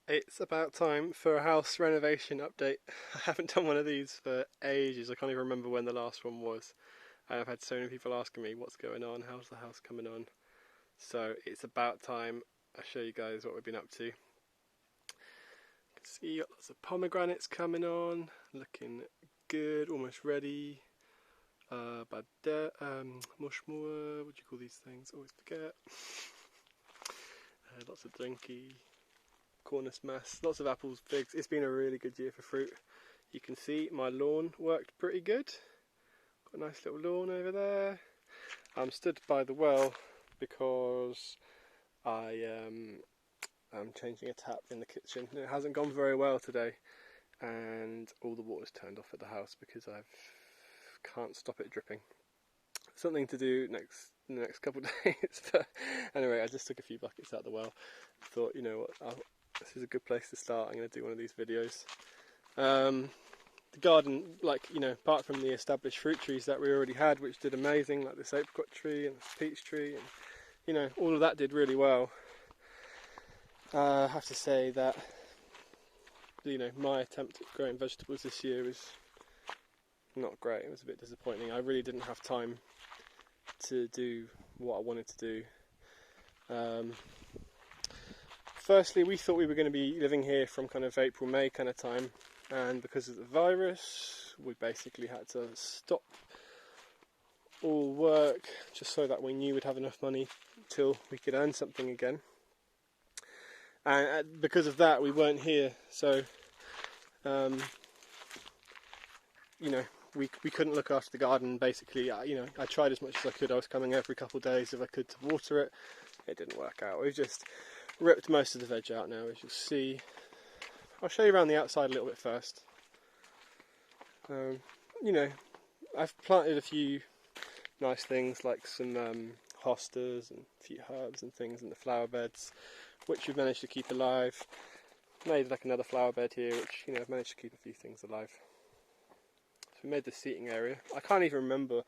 It's about time for a house renovation update. I haven't done one of these for ages. I can't even remember when the last one was. And I've had so many people asking me what's going on, how's the house coming on. So it's about time I show you guys what we've been up to. You can see you got lots of pomegranates coming on, looking good, almost ready. Mushmua, what do you call these things? Always forget. Lots of donkey. Cornus mass, lots of apples, figs. It's been a really good year for fruit. You can see my lawn worked pretty good. Got a nice little lawn over there. I'm stood by the well because I'm changing a tap in the kitchen. It hasn't gone very well today, and all the water's turned off at the house because I can't stop it dripping. Something to do in the next couple of days. But anyway, I just took a few buckets out of the well. Thought, you know what, this is a good place to start. I'm going to do one of these videos. The garden, like, you know, apart from the established fruit trees that we already had, which did amazing, like this apricot tree and this peach tree, and you know, all of that did really well. I have to say that, you know, my attempt at growing vegetables this year was not great. It was a bit disappointing. I really didn't have time to do what I wanted to do. Firstly, we thought we were going to be living here from kind of April, May kind of time, and because of the virus, we basically had to stop all work just so that we knew we'd have enough money till we could earn something again. And because of that, we weren't here, so you know, we couldn't look after the garden. Basically, you know, I tried as much as I could. I was coming every couple of days if I could to water it. It didn't work out. We've just ripped most of the veg out now, as you'll see. I'll show you around the outside a little bit first. You know, I've planted a few nice things like some hostas and a few herbs and things in the flower beds, which we've managed to keep alive. Made like another flower bed here, which, you know, I've managed to keep a few things alive. So we made the seating area. I can't even remember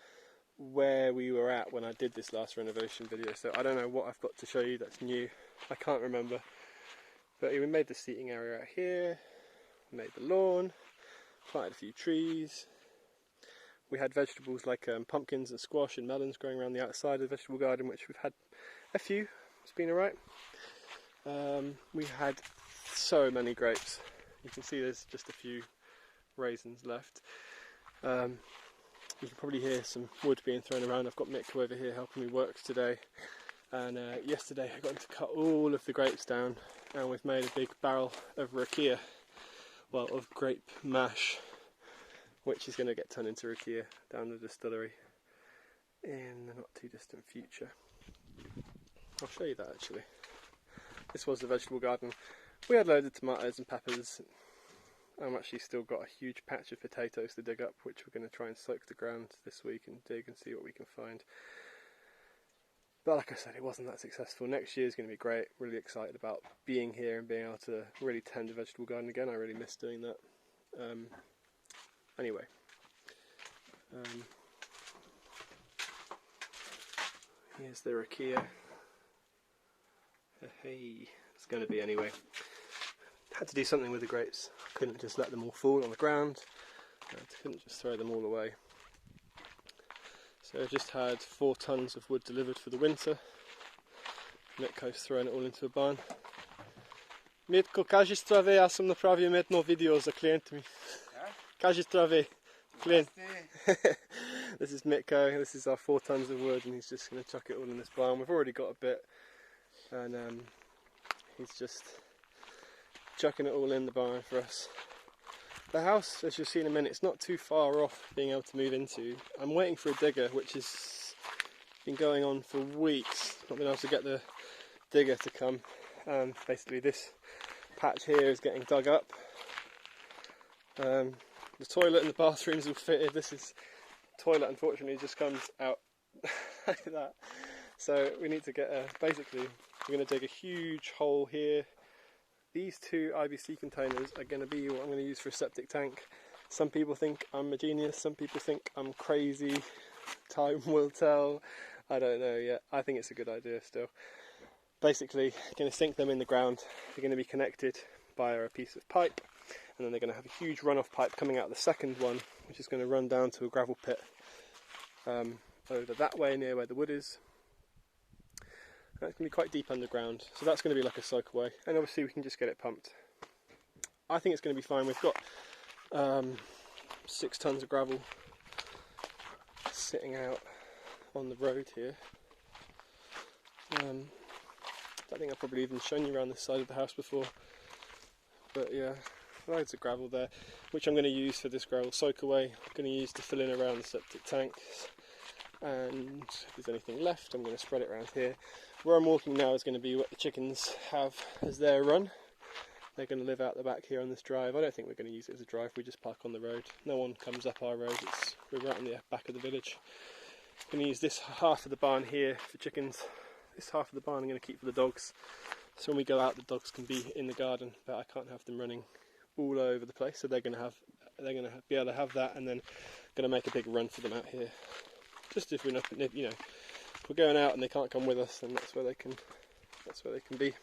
where we were at when I did this last renovation video, so I don't know what I've got to show you that's new. I can't remember. But we made the seating area out here, we made the lawn, planted a few trees. We had vegetables like pumpkins and squash and melons growing around the outside of the vegetable garden, which we've had a few. It's been alright. We had so many grapes. You can see there's just a few raisins left. You can probably hear some wood being thrown around. I've got Mick over here helping me work today, and yesterday I got him to cut all of the grapes down, and we've made a big barrel of rakia, well, of grape mash, which is going to get turned into rakia down the distillery in the not too distant future. I'll show you that actually. This was the vegetable garden. We had loads of tomatoes and peppers. I've actually still got a huge patch of potatoes to dig up, which we're going to try and soak the ground this week and dig and see what we can find. But like I said, it wasn't that successful. Next year is going to be great. Really excited about being here and being able to really tend a vegetable garden again. I really miss doing that. Anyway. Here's the rakia. Hey, it's going to be anyway. Had to do something with the grapes. Couldn't just let them all fall on the ground. Couldn't just throw them all away. So I just had 4 tons of wood delivered for the winter. Mitko's thrown it all into a barn. Mitko, кажеш траве, аз съм направил едно видео за клиент ми. Кажеш траве, клиент. This is Mitko, this is our 4 tons of wood, and he's just going to chuck it all in this barn. We've already got a bit, and he's just chucking it all in the barn for us. The house, as you'll see in a minute, it's not too far off being able to move into. I'm waiting for a digger, which has been going on for weeks. Not been able to get the digger to come. Basically this patch here is getting dug up. The toilet and the bathroom's all fitted. This is toilet, unfortunately, just comes out like that. So we need to get basically we're going to dig a huge hole here. These 2 IBC containers are going to be what I'm going to use for a septic tank. Some people think I'm a genius, some people think I'm crazy. Time will tell. I don't know yet. I think it's a good idea still. Basically, going to sink them in the ground. They're going to be connected via a piece of pipe, and then they're going to have a huge runoff pipe coming out of the second one, which is going to run down to a gravel pit over that way near where the wood is. That's going to be quite deep underground, so that's going to be like a soakaway, and obviously we can just get it pumped. I think it's going to be fine. We've got 6 tons of gravel sitting out on the road here. I think I've probably even shown you around this side of the house before, but yeah, loads of gravel there, which I'm going to use for this gravel soakaway. I'm going to use to fill in around the septic tanks, and if there's anything left I'm going to spread it around here. Where I'm walking now is going to be what the chickens have as their run. They're going to live out the back here on this drive. I don't think we're going to use it as a drive, we just park on the road. No one comes up our road, we're right on the back of the village. I'm going to use this half of the barn here for chickens. This half of the barn I'm going to keep for the dogs. So when we go out, the dogs can be in the garden, but I can't have them running all over the place. So they're going to be able to have that, and then going to make a big run for them out here. Just if we're not, you know, if we're going out and they can't come with us, then that's where they can be.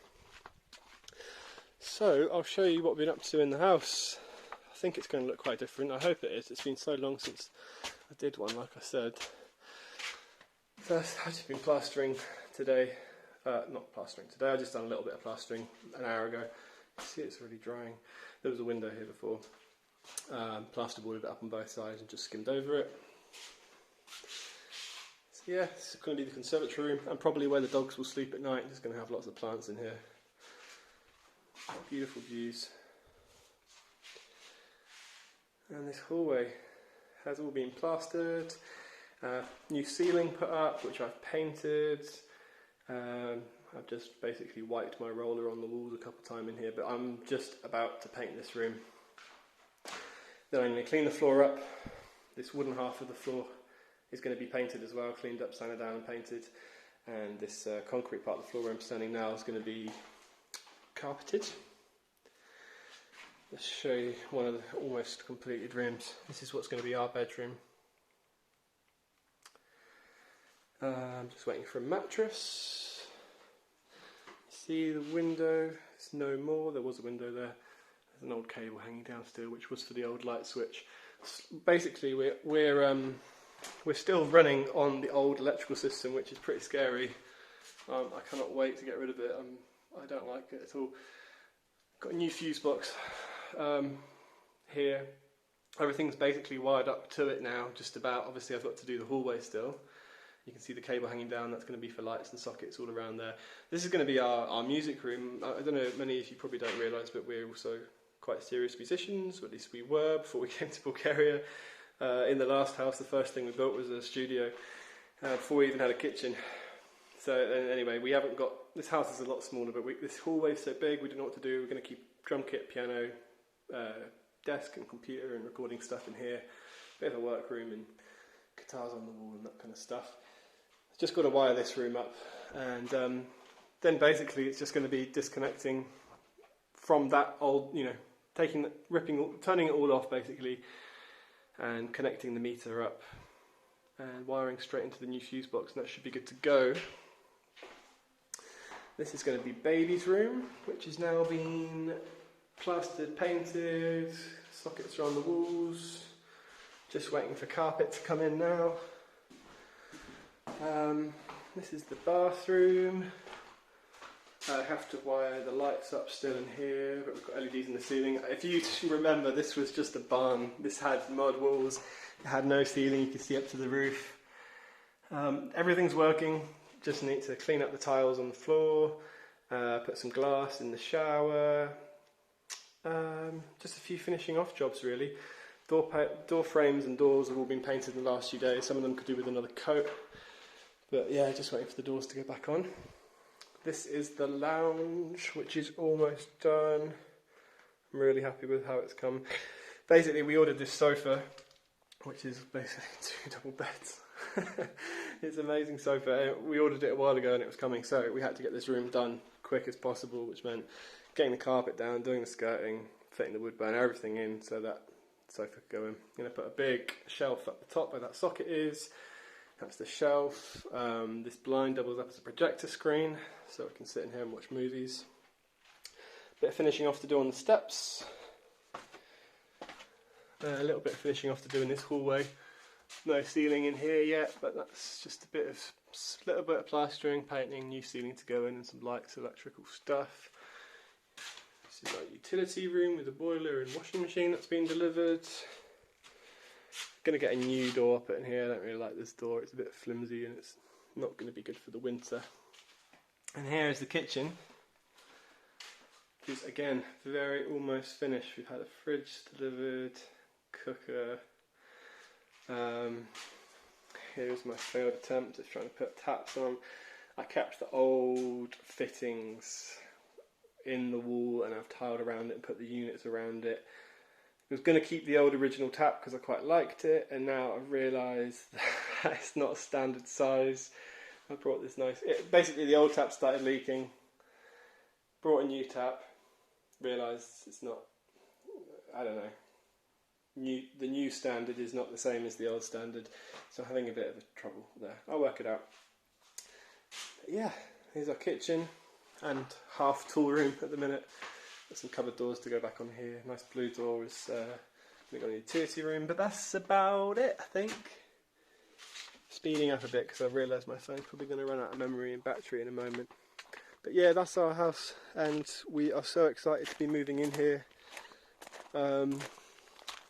So I'll show you what we've been up to in the house. I think it's going to look quite different. I hope it is. It's been so long since I did one, like I said. First, I've just been plastering today. Not plastering today, I just done a little bit of plastering an hour ago. You see it's really drying. There was a window here before. Plasterboarded it up on both sides and just skimmed over it. So yeah, this is going to be the conservatory room, and probably where the dogs will sleep at night. Just going to have lots of plants in here. Beautiful views. And this hallway has all been plastered. New ceiling put up, which I've painted. I've just basically wiped my roller on the walls a couple of times in here, but I'm just about to paint this room. Then I'm going to clean the floor up. This wooden half of the floor is going to be painted as well, cleaned up, sanded down and painted. And this concrete part of the floor where I'm standing now is going to be carpeted. Let's show you one of the almost completed rooms. This is what's going to be our bedroom. I'm just waiting for a mattress. See the window, it's no more. There was a window there. There's an old cable hanging down still, which was for the old light switch. Basically, we're still running on the old electrical system, which is pretty scary. I cannot wait to get rid of it. I don't like it at all. Got a new fuse box here. Everything's basically wired up to it now, just about. Obviously I've got to do the hallway still. You can see the cable hanging down, that's going to be for lights and sockets all around there. This is going to be our music room. I don't know, many of you probably don't realise, but we're also quite serious musicians, or at least we were before we came to Bulgaria. In the last house, the first thing we built was a studio, before we even had a kitchen. So anyway, we haven't got, this house is a lot smaller, but this hallway's so big, we don't know what to do. We're going to keep drum kit, piano, desk and computer and recording stuff in here. Bit of a workroom and guitars on the wall and that kind of stuff. Just got to wire this room up, and then basically it's just going to be disconnecting from that old, you know, turning it all off basically, and connecting the meter up and wiring straight into the new fuse box, and that should be good to go. This is going to be baby's room, which is now been plastered, painted, sockets are on the walls, just waiting for carpet to come in now. This is the bathroom. I have to wire the lights up still in here, but we've got LEDs in the ceiling. If you remember, this was just a barn. This had mud walls, it had no ceiling, you could see up to the roof. Everything's working, just need to clean up the tiles on the floor, put some glass in the shower, just a few finishing off jobs really. Door frames and doors have all been painted in the last few days, some of them could do with another coat. But yeah, just waiting for the doors to go back on. This is the lounge, which is almost done. I'm really happy with how it's come. Basically, we ordered this sofa, which is basically 2 double beds. It's an amazing sofa. We ordered it a while ago and it was coming, so we had to get this room done quick as possible, which meant getting the carpet down, doing the skirting, fitting the wood burn, everything in so that sofa could go in. I'm going to put a big shelf at the top where that socket is. That's the shelf. This blind doubles up as a projector screen, so I can sit in here and watch movies. Bit of finishing off to do on the steps. A little bit of finishing off to do in this hallway. No ceiling in here yet, but that's just a little bit of plastering, painting, new ceiling to go in, and some lights, electrical stuff. This is our utility room with a boiler and washing machine that's been delivered. Gonna get a new door put in here. I don't really like this door, it's a bit flimsy and it's not going to be good for the winter. And here is the kitchen, which is again almost finished. We've had a fridge delivered, cooker. Here's my failed attempt at trying to put taps on. I kept the old fittings in the wall and I've tiled around it and put the units around it. I was going to keep the old original tap because I quite liked it, and now I've realised that it's not a standard size. I brought this basically the old tap started leaking, brought a new tap, realised it's not, I don't know, the new standard is not the same as the old standard, so I'm having a bit of a trouble there. I'll work it out. But yeah, here's our kitchen and half tool room at the minute. Got some cupboard doors to go back on here. Nice blue door is going to go in the utility room, but that's about it, I think. Speeding up a bit because I realised my phone's probably going to run out of memory and battery in a moment. But yeah, that's our house, and we are so excited to be moving in here.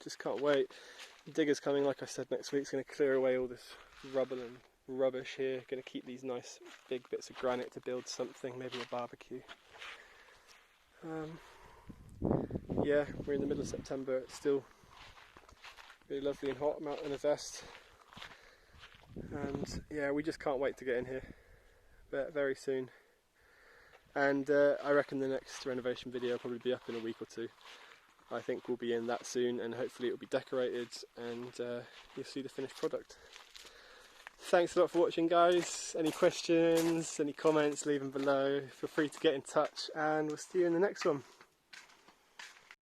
Just can't wait. The digger's coming, like I said, next week. It's going to clear away all this rubble and rubbish here. Going to keep these nice big bits of granite to build something, maybe a barbecue. Yeah, we're in the middle of September. It's still really lovely and hot. I'm out in a vest, and yeah, we just can't wait to get in here very soon. And I reckon the next renovation video will probably be up in a week or two. I think we'll be in that soon, and hopefully it'll be decorated and you'll see the finished product. Thanks a lot for watching, guys. Any questions, any comments, leave them below. Feel free to get in touch, and we'll see you in the next one.